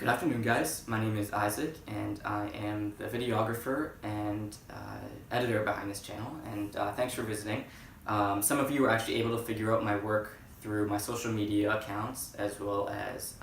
Good afternoon, guys. My name is Isaac, and I am the videographer and editor behind this channel, and thanks for visiting. Some of you were actually able to figure out my work through my social media accounts, as well as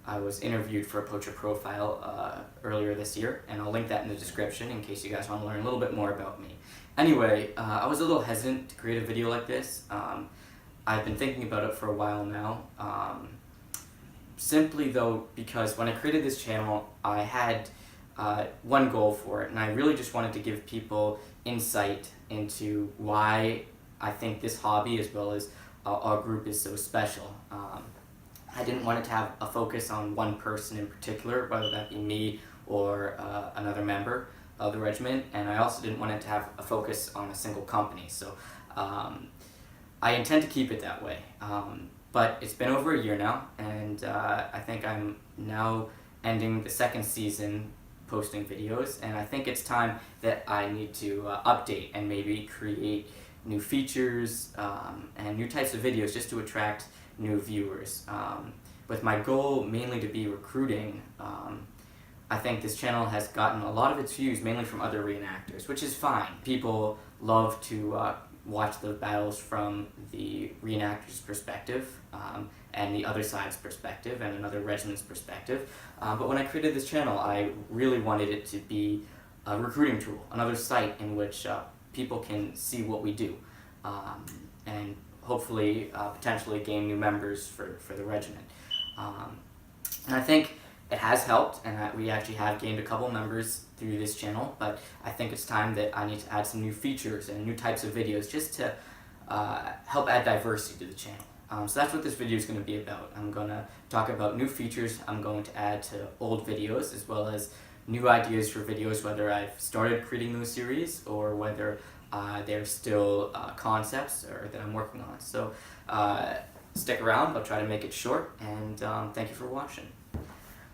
I was interviewed for a poacher profile earlier this year, and I'll link that in the description in case you guys want to learn a little bit more about me. Anyway, I was a little hesitant to create a video like this. I've been thinking about it for a while now. Simply though, because when I created this channel, I had one goal for it, and I really just wanted to give people insight into why I think this hobby, as well as our group, is so special. I didn't want it to have a focus on one person in particular, whether that be me or another member of the regiment, and I also didn't want it to have a focus on a single company. So I intend to keep it that way. But it's been over a year now, and I think I'm now ending the second season posting videos, and I think it's time that I need to update and maybe create new features and new types of videos just to attract new viewers. With my goal mainly to be recruiting, I think this channel has gotten a lot of its views mainly from other reenactors, which is fine. People love to watch the battles from the reenactor's perspective and the other side's perspective and another regiment's perspective. But when I created this channel, I really wanted it to be a recruiting tool, another site in which people can see what we do and hopefully potentially gain new members for the regiment. And I think it has helped, and we actually have gained a couple members through this channel, but I think it's time that I need to add some new features and new types of videos just to help add diversity to the channel. So that's what this video is going to be about. I'm going to talk about new features I'm going to add to old videos, as well as new ideas for videos, whether I've started creating those series or whether they're still concepts or that I'm working on. So stick around, I'll try to make it short, and thank you for watching.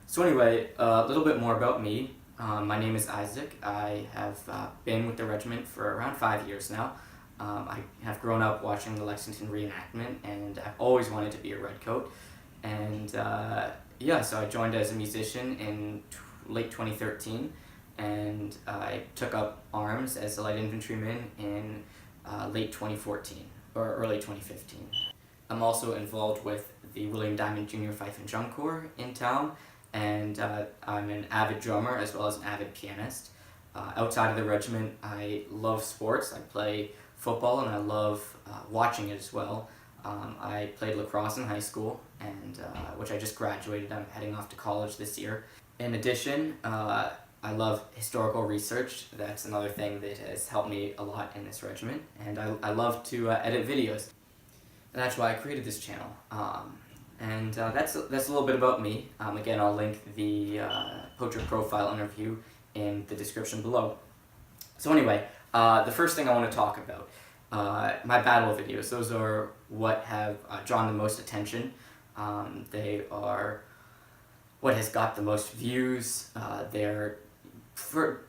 So anyway, a little bit more about me. My name is Isaac. I have been with the regiment for around 5 years now. I have grown up watching the Lexington reenactment, and I've always wanted to be a redcoat. And yeah, so I joined as a musician in late 2013, and I took up arms as a light infantryman in late 2014, or early 2015. I'm also involved with the William Diamond Jr. Fife and Drum Corps in town, and I'm an avid drummer as well as an avid pianist. Outside of the regiment, I love sports. I play football, and I love watching it as well. I played lacrosse in high school, and which I just graduated. I'm heading off to college this year. In addition, I love historical research. That's another thing that has helped me a lot in this regiment, and I love to edit videos. And that's why I created this channel. And that's a little bit about me. Again, I'll link the poacher profile interview in the description below. So anyway, the first thing I want to talk about, my battle videos. Those are what have drawn the most attention. They are what has got the most views. They're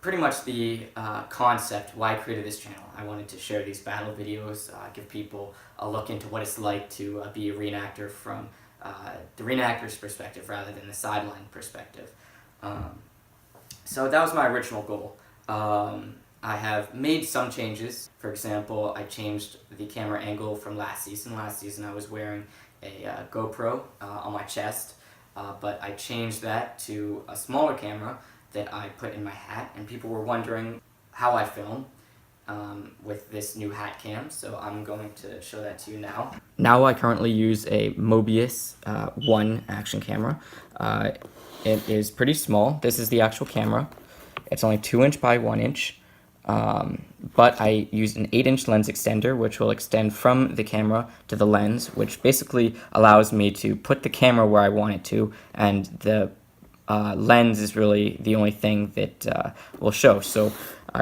pretty much the concept why I created this channel. I wanted to share these battle videos, give people a look into what it's like to be a reenactor from the reenactor's perspective rather than the sideline perspective. So that was my original goal. I have made some changes. For example, I changed the camera angle from last season. Last season I was wearing a GoPro on my chest, but I changed that to a smaller camera that I put in my hat, and people were wondering how I film with this new hat cam, so I'm going to show that to you now. Now I currently use a Mobius 1 action camera. It is pretty small. This is the actual camera. It's only 2 inch by 1 inch, but I used an 8-inch lens extender, which will extend from the camera to the lens, which basically allows me to put the camera where I want it to, and the lens is really the only thing that will show. So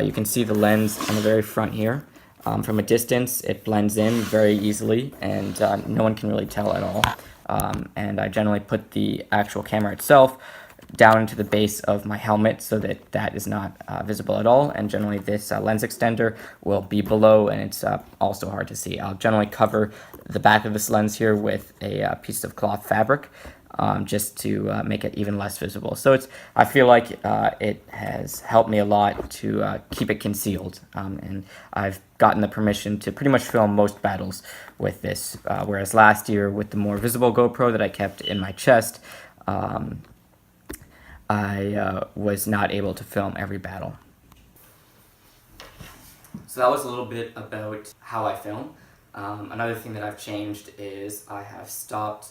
you can see the lens on the very front here. From a distance, it blends in very easily, and no one can really tell at all. And I generally put the actual camera itself down into the base of my helmet so that that is not visible at all, and generally this lens extender will be below, and it's also hard to see. I'll generally cover the back of this lens here with a piece of cloth fabric, just to make it even less visible. So I feel like it has helped me a lot to keep it concealed, and I've gotten the permission to pretty much film most battles with this, whereas last year with the more visible GoPro that I kept in my chest, I was not able to film every battle. So that was a little bit about how I film. Another thing that I've changed is I have stopped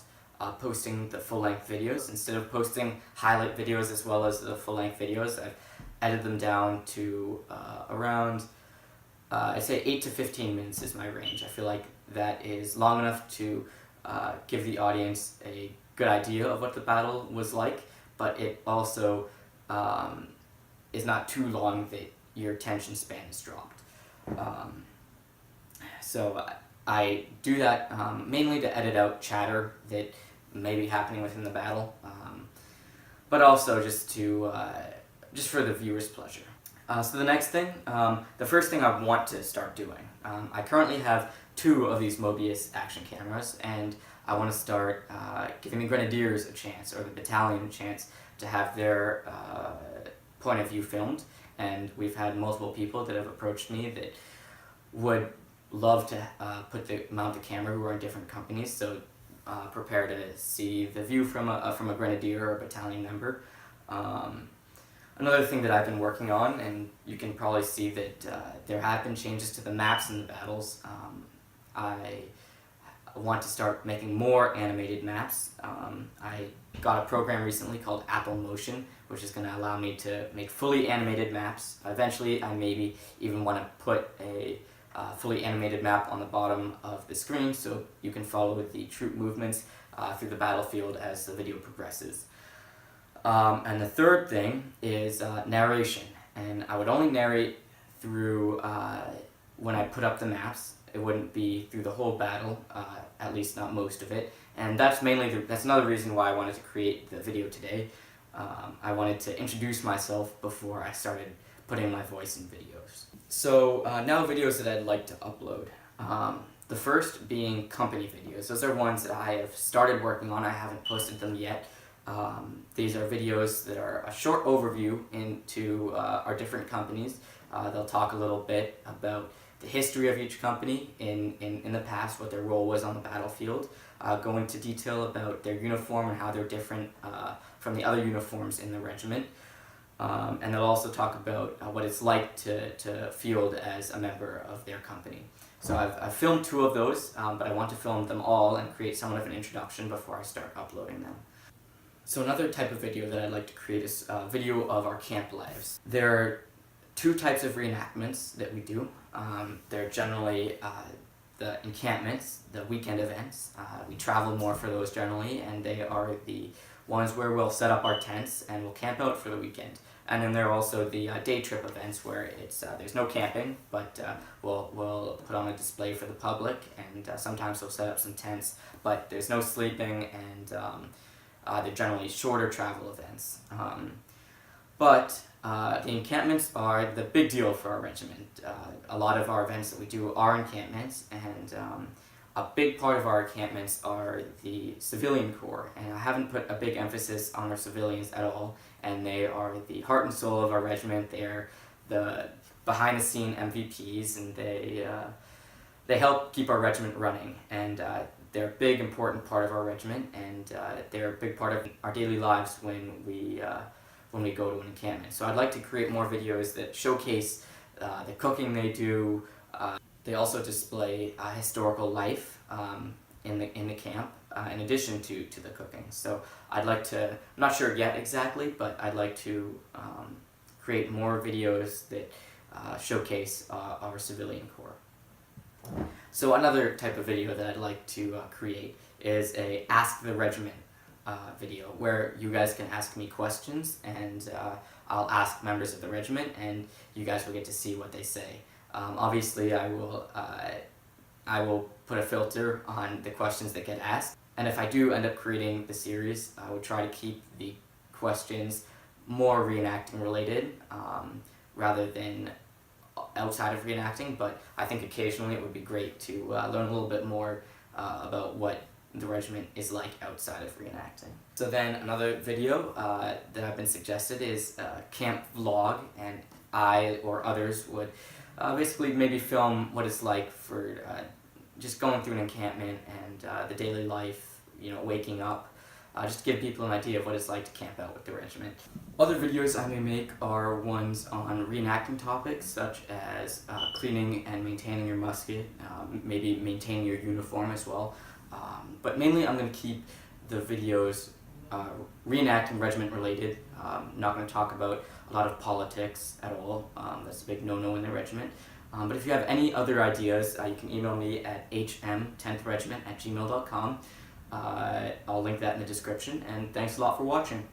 posting the full-length videos. Instead of posting highlight videos as well as the full-length videos, I've edited them down to around, I'd say 8 to 15 minutes is my range. I feel like that is long enough to give the audience a good idea of what the battle was like, but it also is not too long that your attention span is dropped. So I do that mainly to edit out chatter that may be happening within the battle, but also just for the viewer's pleasure. So the next thing, the first thing I want to start doing, I currently have 2 of these Mobius action cameras, and I want to start giving the Grenadiers a chance, or the battalion a chance, to have their point of view filmed. And we've had multiple people that have approached me that would love to mount the camera who are in different companies, so prepare to see the view from a Grenadier or a battalion member. Another thing that I've been working on, and you can probably see that there have been changes to the maps in the battles. I want to start making more animated maps. I got a program recently called Apple Motion, which is going to allow me to make fully animated maps. Eventually, I maybe even want to put a fully animated map on the bottom of the screen so you can follow the troop movements through the battlefield as the video progresses. And the third thing is narration, and I would only narrate through when I put up the maps. It wouldn't be through the whole battle, at least not most of it, and that's another reason why I wanted to create the video today. I wanted to introduce myself before I started putting my voice in videos. So now videos that I'd like to upload. The first being company videos. Those are ones that I have started working on. I haven't posted them yet. These are videos that are a short overview into our different companies. They'll talk a little bit about the history of each company in the past, what their role was on the battlefield, go into detail about their uniform and how they're different from the other uniforms in the regiment. And they'll also talk about what it's like to field as a member of their company. So I've filmed 2 of those, but I want to film them all and create somewhat of an introduction before I start uploading them. So another type of video that I'd like to create is a video of our camp lives. There are 2 types of reenactments that we do. They're generally the encampments, the weekend events. We travel more for those generally, and they are the ones where we'll set up our tents and we'll camp out for the weekend. And then there are also the day trip events where it's there's no camping, but we'll put on a display for the public, and sometimes we'll set up some tents, but there's no sleeping, and they're generally shorter travel events. But the encampments are the big deal for our regiment. A lot of our events that we do are encampments, and a big part of our encampments are the civilian corps, and I haven't put a big emphasis on our civilians at all, and they are the heart and soul of our regiment. They're the behind-the-scene MVPs, and they help keep our regiment running, and they're a big, important part of our regiment, and they're a big part of our daily lives when we go to an encampment. So I'd like to create more videos that showcase the cooking they do. They also display historical life in the camp, in addition to the cooking. So I'd like to, I'm not sure yet exactly, but I'd like to create more videos that showcase our civilian corps. So another type of video that I'd like to create is a Ask the Regiment video, where you guys can ask me questions, and I'll ask members of the regiment, and you guys will get to see what they say. Obviously, I will put a filter on the questions that get asked, and if I do end up creating the series, I will try to keep the questions more reenacting related, rather than outside of reenacting, but I think occasionally it would be great to learn a little bit more about what the regiment is like outside of reenacting. So then another video that I've been suggested is a camp vlog, and I or others would basically maybe film what it's like for just going through an encampment and the daily life, you know, waking up, just to give people an idea of what it's like to camp out with the regiment. Other videos I may make are ones on reenacting topics such as cleaning and maintaining your musket, maybe maintaining your uniform as well. But mainly I'm going to keep the videos reenacting regiment related. Not going to talk about a lot of politics at all. That's a big no-no in the regiment. But if you have any other ideas, you can email me at hm10thregiment@gmail.com. I'll link that in the description, and thanks a lot for watching.